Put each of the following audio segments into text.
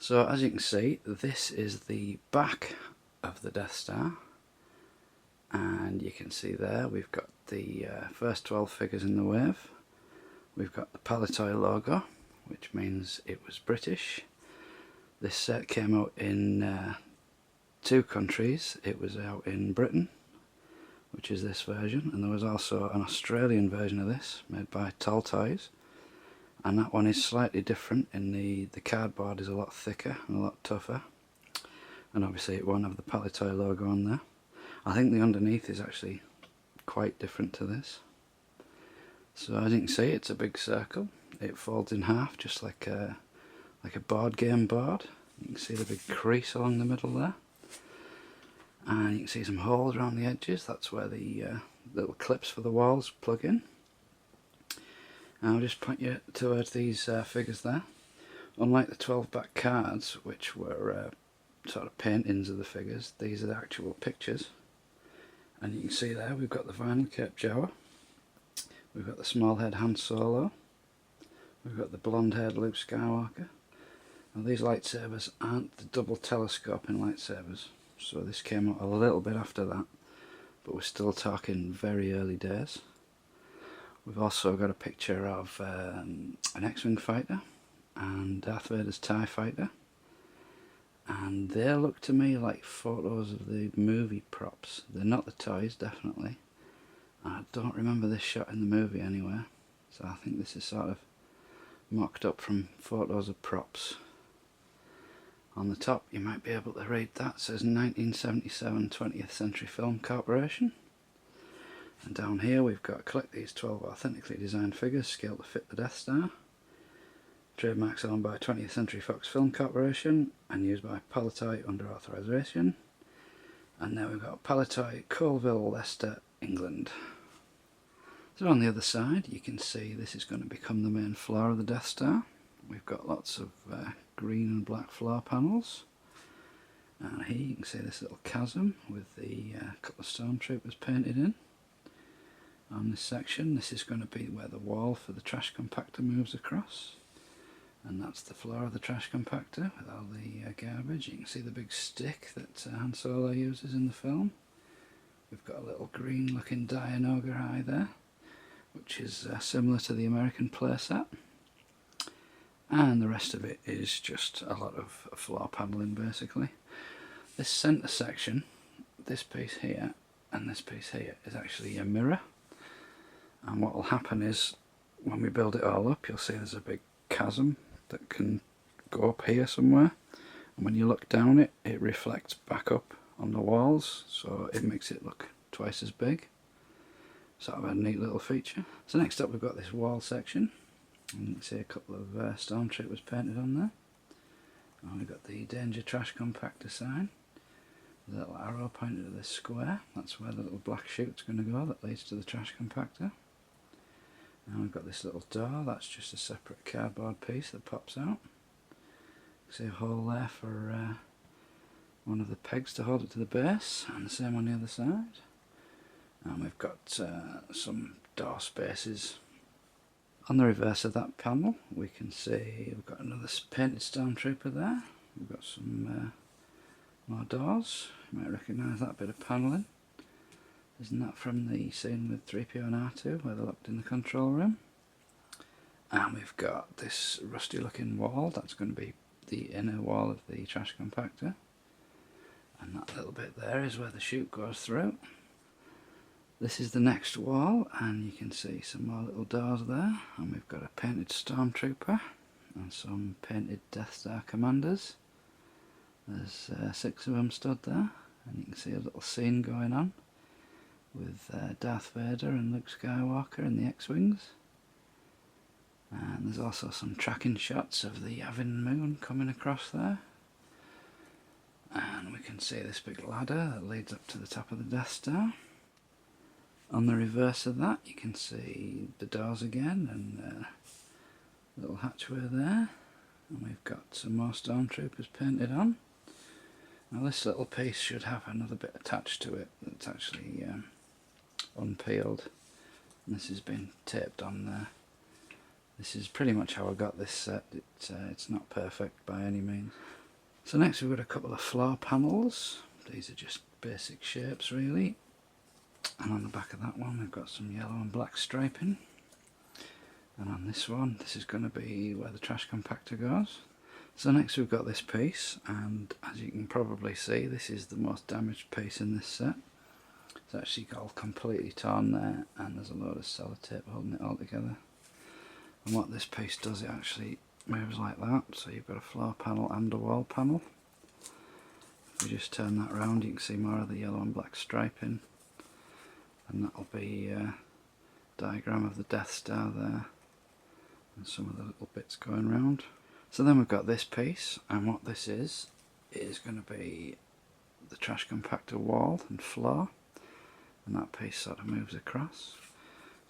So as you can see, this is the back of the Death Star, and you can see there we've got the first 12 figures in the wave. We've got the Palitoy logo, which means it was British. This set came out in 2 countries. It was out in Britain, which is this version, and there was also an Australian version of this made by Tall Toys, and that one is slightly different in the cardboard is a lot thicker and a lot tougher, and obviously it won't have the Palitoy logo on there. I think the underneath is actually quite different to this. So as you can see, it's a big circle. It folds in half just like a board game board. You can see the big crease along the middle there, and you can see some holes around the edges. That's where the little clips for the walls plug in. And I'll just point you towards these figures there. Unlike the 12 back cards, which were sort of paintings of the figures, these are the actual pictures. And you can see there we've got the vinyl Cape Jawa, we've got the small head Han Solo, we've got the blonde haired Luke Skywalker. Now these lightsabers aren't the double telescoping lightsabers, so this came out a little bit after that, but we're still talking very early days. We've also got a picture of an X-Wing fighter and Darth Vader's TIE fighter, and they look to me like photos of the movie props. They're not the toys, definitely. I don't remember this shot in the movie anywhere, so I think this is sort of mocked up from photos of props. On the top you might be able to read that. It says 1977 20th Century Film Corporation. And down here we've got collect these 12 authentically designed figures scaled to fit the Death Star. Trademarks owned by 20th Century Fox Film Corporation and used by Palitoy under authorisation. And now we've got Palitoy, Colville, Leicester, England. So on the other side you can see this is going to become the main floor of the Death Star. We've got lots of green and black floor panels, and here you can see this little chasm with the couple of stormtroopers painted in. On this section, this is going to be where the wall for the trash compactor moves across, and that's the floor of the trash compactor with all the garbage. You can see the big stick that Han Solo uses in the film. We've got a little green looking Dianoga eye there, which is similar to the American playset. And the rest of it is just a lot of floor panelling basically. This centre section, this piece here and this piece here, is actually a mirror, and what will happen is when we build it all up you'll see there's a big chasm that can go up here somewhere, and when you look down it, it reflects back up on the walls, so it makes it look twice as big. Sort of a neat little feature. So next up we've got this wall section. And you can see a couple of stormtroopers painted on there. And we've got the danger trash compactor sign. The little arrow pointed to this square. That's where the little black chute's going to go that leads to the trash compactor. And we've got this little door. That's just a separate cardboard piece that pops out. You can see a hole there for one of the pegs to hold it to the base, and the same on the other side. And we've got some door spaces. On the reverse of that panel we can see we've got another painted stormtrooper there. We've got some more doors. You might recognise that bit of panelling. Isn't that from the scene with 3PO and R2 where they're locked in the control room? And we've got this rusty looking wall. That's going to be the inner wall of the trash compactor. And that little bit there is where the chute goes through. This is the next wall, and you can see some more little doors there, and we've got a painted stormtrooper and some painted Death Star commanders. There's 6 of them stood there, and you can see a little scene going on with Darth Vader and Luke Skywalker in the X-Wings. And there's also some tracking shots of the Yavin moon coming across there. And we can see this big ladder that leads up to the top of the Death Star. On the reverse of that you can see the doors again and a little hatchway there, and we've got some more stormtroopers painted on. Now this little piece should have another bit attached to it that's actually unpeeled, and this has been taped on This is pretty much how I got this set. It's not perfect by any means. So next we've got a couple of floor panels. These are just basic shapes really. And on the back of that one we've got some yellow and black striping. And on this one, this is going to be where the trash compactor goes. So next we've got this piece, and as you can probably see, this is the most damaged piece in this set. It's actually all completely torn there, and there's a load of sellotape holding it all together. And what this piece does, it actually moves like that, so you've got a floor panel and a wall panel. If you just turn that around, you can see more of the yellow and black striping, and that'll be a diagram of the Death Star there, and some of the little bits going round. So then we've got this piece, and what this is going to be the trash compactor wall and floor, and that piece sort of moves across.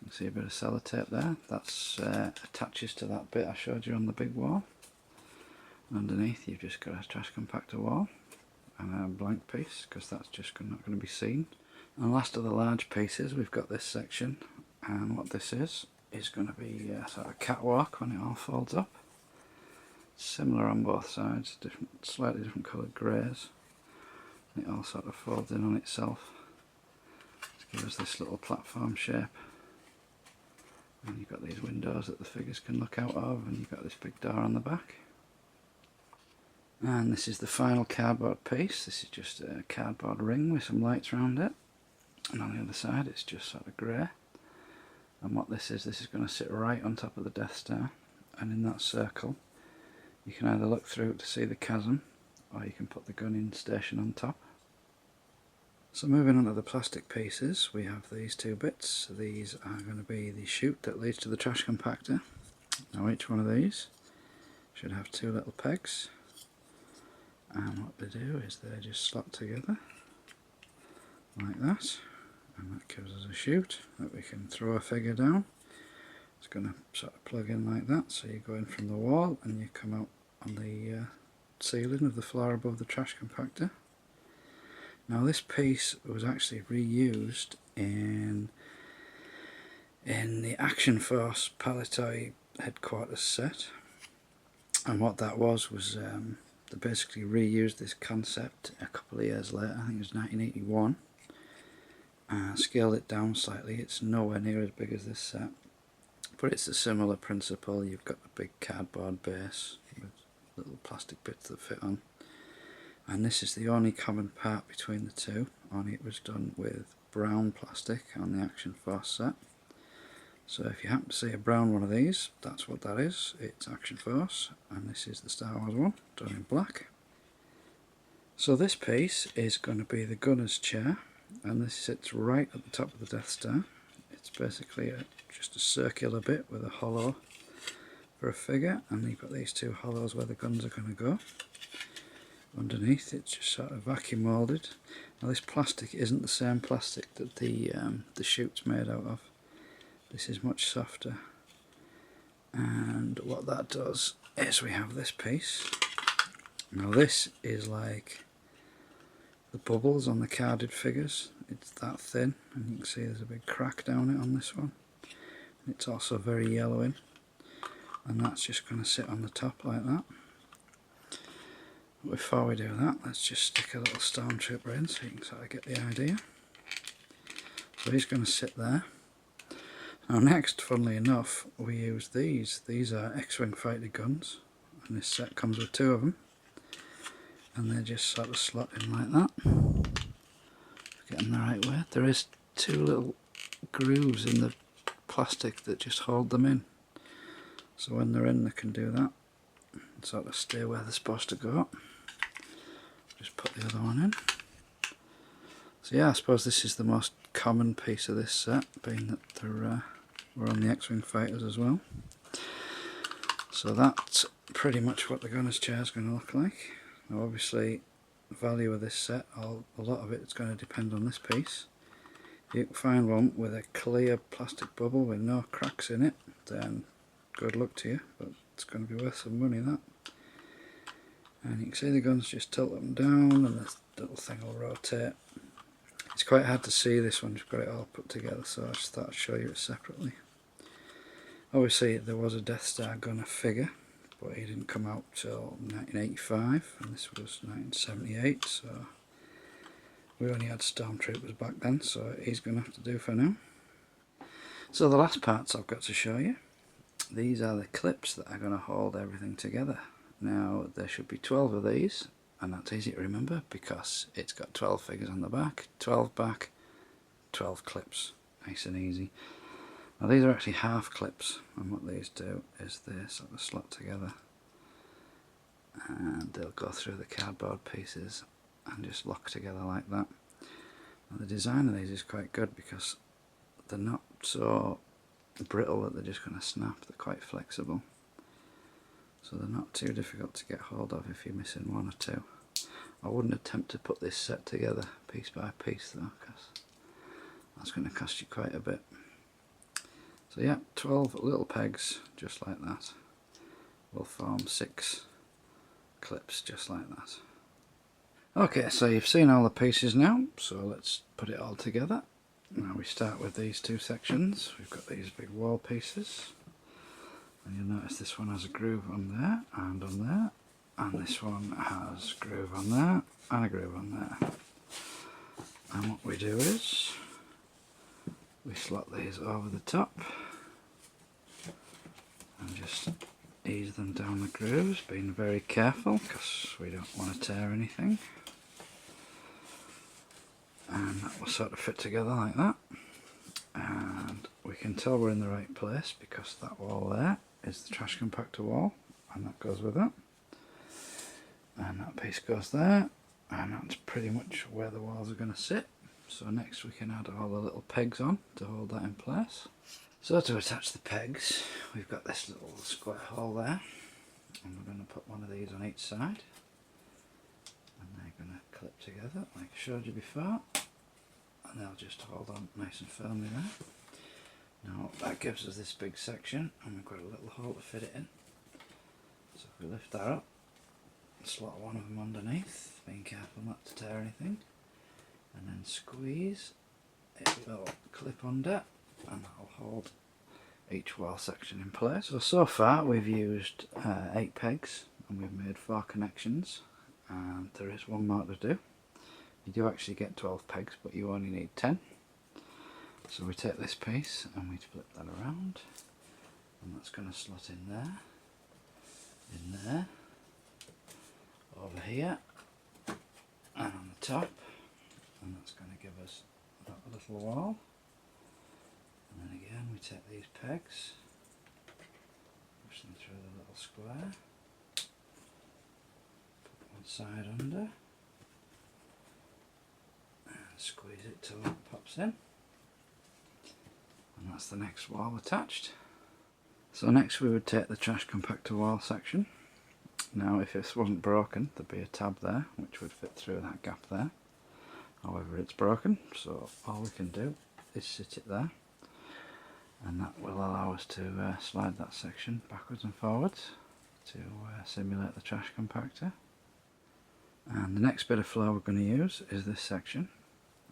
You can see a bit of sellotape there. That's attaches to that bit I showed you on the big wall. And underneath you've just got a trash compactor wall and a blank piece, because that's just not going to be seen. And last of the large pieces, we've got this section, and what this is going to be a sort of catwalk when it all folds up. Similar on both sides, slightly different coloured greys. It all sort of folds in on itself to give us this little platform shape. And you've got these windows that the figures can look out of, and you've got this big door on the back. And this is the final cardboard piece. This is just a cardboard ring with some lights around it. And on the other side it's just sort of grey. And what this is going to sit right on top of the Death Star, and in that circle you can either look through to see the chasm, or you can put the gun in station on top. So moving on to the plastic pieces, we have these two bits. These are going to be the chute that leads to the trash compactor. Now each one of these should have two little pegs, and what they do is they just slot together like that, and that gives us a chute that we can throw a figure down. It's going to sort of plug in like that, so you go in from the wall and you come out on the ceiling of the floor above the trash compactor. Now this piece was actually reused in the Action Force Palitoy headquarters set, and what that was they basically reused this concept a couple of years later. I think it was 1981. Scaled it down slightly. It's nowhere near as big as this set, but it's a similar principle. You've got the big cardboard base with little plastic bits that fit on, and this is the only common part between the two, only it was done with brown plastic on the Action Force set. So if you happen to see a brown one of these, that's what that is. It's Action Force, and this is the Star Wars one, done in black. So this piece is going to be the gunner's chair, and this sits right at the top of the Death Star. It's basically just a circular bit with a hollow for a figure, and you've got these two hollows where the guns are going to go. Underneath it's just sort of vacuum moulded. Now this plastic isn't the same plastic that the chute's made out of. This is much softer, and what that does is we have this piece. Now this is like the bubbles on the carded figures. It's that thin, and you can see there's a big crack down it on this one. It's also very yellowing, and that's just going to sit on the top like that. But before we do that, let's just stick a little stormtrooper in so you can sort of get the idea. So he's going to sit there. Now next, funnily enough, we use these. These are X-Wing fighter guns, and this set comes with two of them, and they just sort of slot in like that. Getting the right way. There is two little grooves in the plastic that just hold them in, so when they're in they can do that and sort of stay where they're supposed to go. Just put the other one in. So yeah, I suppose this is the most common piece of this set, being that we're on the X-Wing fighters as well. So that's pretty much what the gunner's chair is going to look like. Now obviously the value of this set, a lot of it is going to depend on this piece. If you can find one with a clear plastic bubble with no cracks in it, then good luck to you, but it's going to be worth some money, that. And you can see the guns just tilt up and down, and this little thing will rotate. It's quite hard to see this one, you've got it all put together, so I just thought I'd show you it separately. Obviously there was a Death Star gunner figure, but he didn't come out till 1985 and this was 1978, so we only had Stormtroopers back then, so he's going to have to do for now. So the last parts I've got to show you, these are the clips that are going to hold everything together. Now there should be 12 of these, and that's easy to remember because it's got 12 figures on the back, 12 back, 12 clips, nice and easy. Now these are actually half clips, and what these do is they sort of slot together and they'll go through the cardboard pieces and just lock together like that. Now the design of these is quite good because they're not so brittle that they're just going to snap, they're quite flexible. So they're not too difficult to get hold of if you're missing one or two. I wouldn't attempt to put this set together piece by piece though, because that's going to cost you quite a bit. So yeah, 12 little pegs just like that will form 6 clips just like that. Okay, so you've seen all the pieces now, so let's put it all together. Now we start with these two sections. We've got these big wall pieces, and you'll notice this one has a groove on there and on there, and this one has a groove on there and a groove on there. And what we do is we slot these over the top and just ease them down the grooves, being very careful because we don't want to tear anything. And that will sort of fit together like that, and we can tell we're in the right place because that wall there is the trash compactor wall, and that goes with that, and that piece goes there, and that's pretty much where the walls are going to sit. So next we can add all the little pegs on to hold that in place. So to attach the pegs, we've got this little square hole there, and we're going to put one of these on each side, and they're going to clip together like I showed you before, and they'll just hold on nice and firmly there. Now that gives us this big section, and we've got a little hole to fit it in. So if we lift that up, slot one of them underneath, being careful not to tear anything, and then squeeze, it will clip under, and that will hold each wall section in place. So far we've used 8 pegs and we've made 4 connections, and there is one more to do. You do actually get 12 pegs, but you only need 10. So we take this piece and we flip that around, and that's going to slot in there, over here, and on the top, and that's going to give us that little wall. And then again we take these pegs, push them through the little square, put one side under, and squeeze it till it pops in. And that's the next wall attached. So next we would take the trash compactor wall section. Now if this wasn't broken, there'd be a tab there which would fit through that gap there. However, it's broken, so all we can do is sit it there, and that will allow us to slide that section backwards and forwards to simulate the trash compactor. And the next bit of floor we're going to use is this section,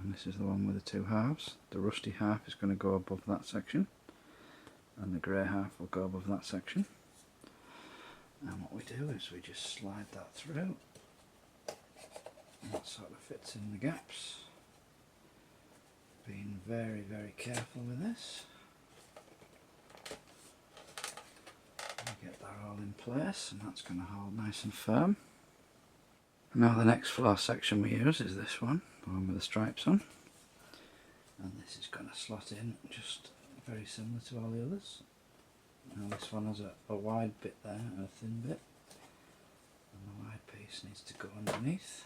and this is the one with the 2 halves. The rusty half is going to go above that section, and the grey half will go above that section. And what we do is we just slide that through, and that sort of fits in the gaps. Being very, very careful with this. We get that all in place, and that's going to hold nice and firm. Now the next floor section we use is this one, the one with the stripes on. And this is going to slot in just very similar to all the others. Now this one has a wide bit there and a thin bit, and the wide piece needs to go underneath.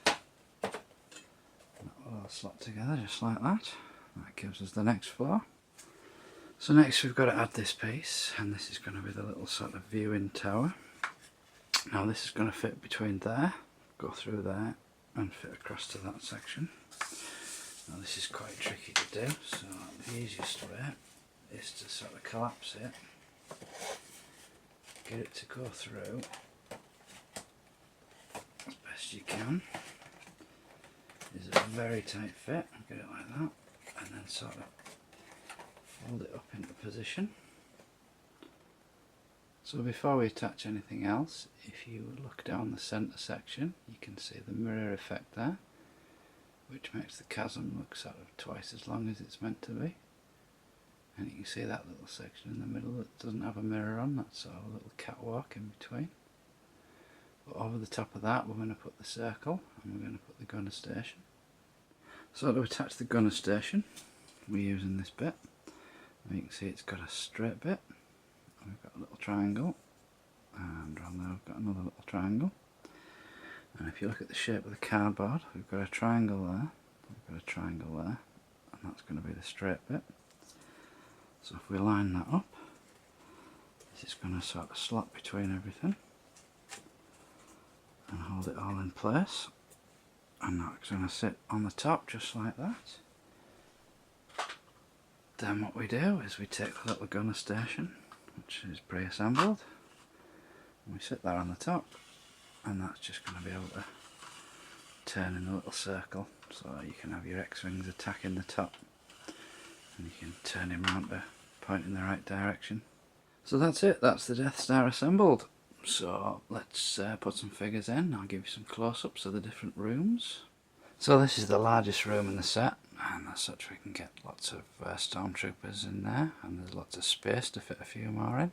And that will all slot together just like that. That gives us the next floor. So next we've got to add this piece, and this is going to be the little sort of viewing tower. Now this is going to fit between there, go through there, and fit across to that section. Now this is quite tricky to do, so the easiest way is to sort of collapse it, get it to go through as best you can. Is a very tight fit, get it like that, and then sort of fold it up into position, So before we attach anything else, if you look down the centre section, you can see the mirror effect there, which makes the chasm look sort of twice as long as it's meant to be. And you can see that little section in the middle that doesn't have a mirror on, that's sort of a little catwalk in between. But over the top of that we're going to put the circle, and we're going to put the gunner station. So to attach the gunner station, we're using this bit. And you can see it's got a straight bit. We've got a little triangle, and around there we've got another little triangle. And if you look at the shape of the cardboard, we've got a triangle there, we've got a triangle there, and that's going to be the straight bit. So if we line that up, this is going to sort of slot between everything and hold it all in place, and that's going to sit on the top just like that. Then what we do is we take the little gunner station, which is pre-assembled, and we sit that on the top, and that's just going to be able to turn in a little circle, so you can have your X-Wings attacking the top, and you can turn him around to point in the right direction. So that's it, that's the Death Star assembled. So let's put some figures in. I'll give you some close-ups of the different rooms. So this is the largest room in the set, and as such we can get lots of stormtroopers in there, and there's lots of space to fit a few more in.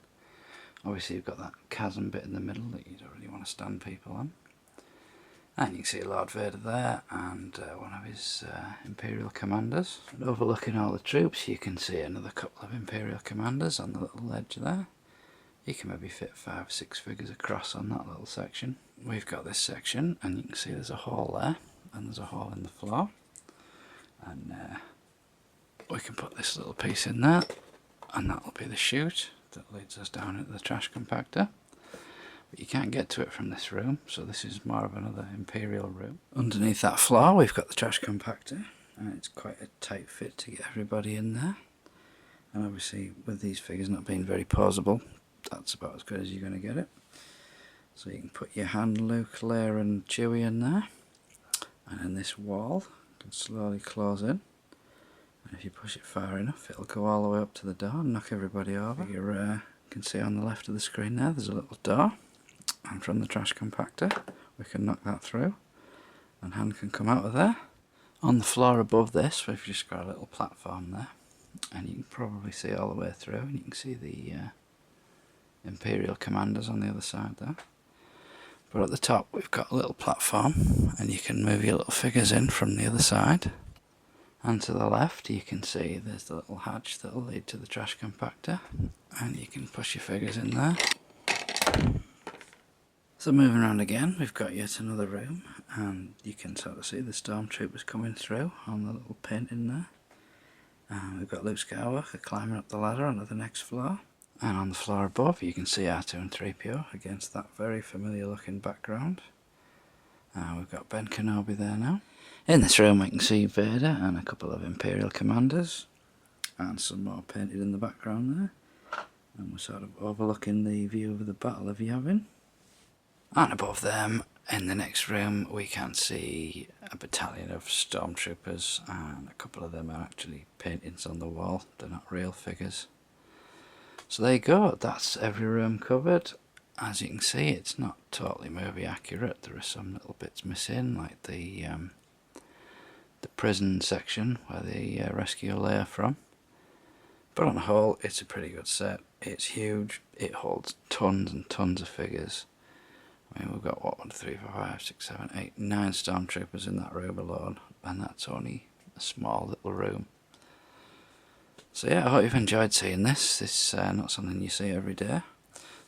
Obviously you've got that chasm bit in the middle that you don't really want to stand people on. And you can see Lord Vader there, and one of his Imperial commanders. And overlooking all the troops you can see another couple of Imperial commanders on the little ledge there. You can maybe fit 5 or 6 figures across on that little section. We've got this section, and you can see there's a hole there, and there's a hole in the floor. And we can put this little piece in there, and that'll be the chute that leads us down into the trash compactor. But you can't get to it from this room, so this is more of another Imperial room. Underneath that floor we've got the trash compactor, and it's quite a tight fit to get everybody in there. And obviously with these figures not being very posable, that's about as good as you're going to get it. So you can put your Han, Luke, Leia and Chewie in there, and then this wall can slowly close in, and if you push it far enough it'll go all the way up to the door and knock everybody over. You can see on the left of the screen there there's a little door, and from the trash compactor we can knock that through and Han can come out of there. On the floor above this we've just got a little platform there, and you can probably see all the way through, and you can see the Imperial commanders on the other side there. But at the top we've got a little platform, and you can move your little figures in from the other side. And to the left you can see there's the little hatch that will lead to the trash compactor, and you can push your figures in there. So moving around again, we've got yet another room, and you can sort of see the stormtroopers coming through on the little pin in there. And we've got Luke Skywalker climbing up the ladder onto the next floor. And on the floor above you can see R2 and 3PO against that very familiar looking background. We've got Ben Kenobi there now. In this room we can see Vader and a couple of Imperial commanders, and some more painted in the background there. And we're sort of overlooking the view of the Battle of Yavin. And above them, in the next room, we can see a battalion of stormtroopers, and a couple of them are actually paintings on the wall, they're not real figures. So there you go, that's every room covered. As you can see, it's not totally movie accurate, there are some little bits missing, like the prison section where they rescue Leia from. But on the whole, it's a pretty good set. It's huge, it holds tons and tons of figures. I mean, we've got, what, 1, 2, 3, 4, 5, 6, 7, 8, 9 stormtroopers in that room alone, and that's only a small little room. So yeah, I hope you've enjoyed seeing this. This is not something you see every day.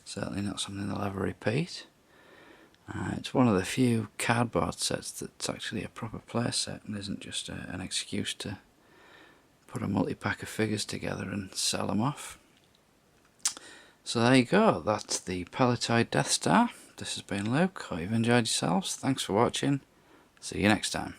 Certainly not something they'll ever repeat. It's one of the few cardboard sets that's actually a proper play set and isn't just an excuse to put a multi-pack of figures together and sell them off. So there you go, that's the Palitoy Death Star. This has been Luke, hope you've enjoyed yourselves, thanks for watching, see you next time.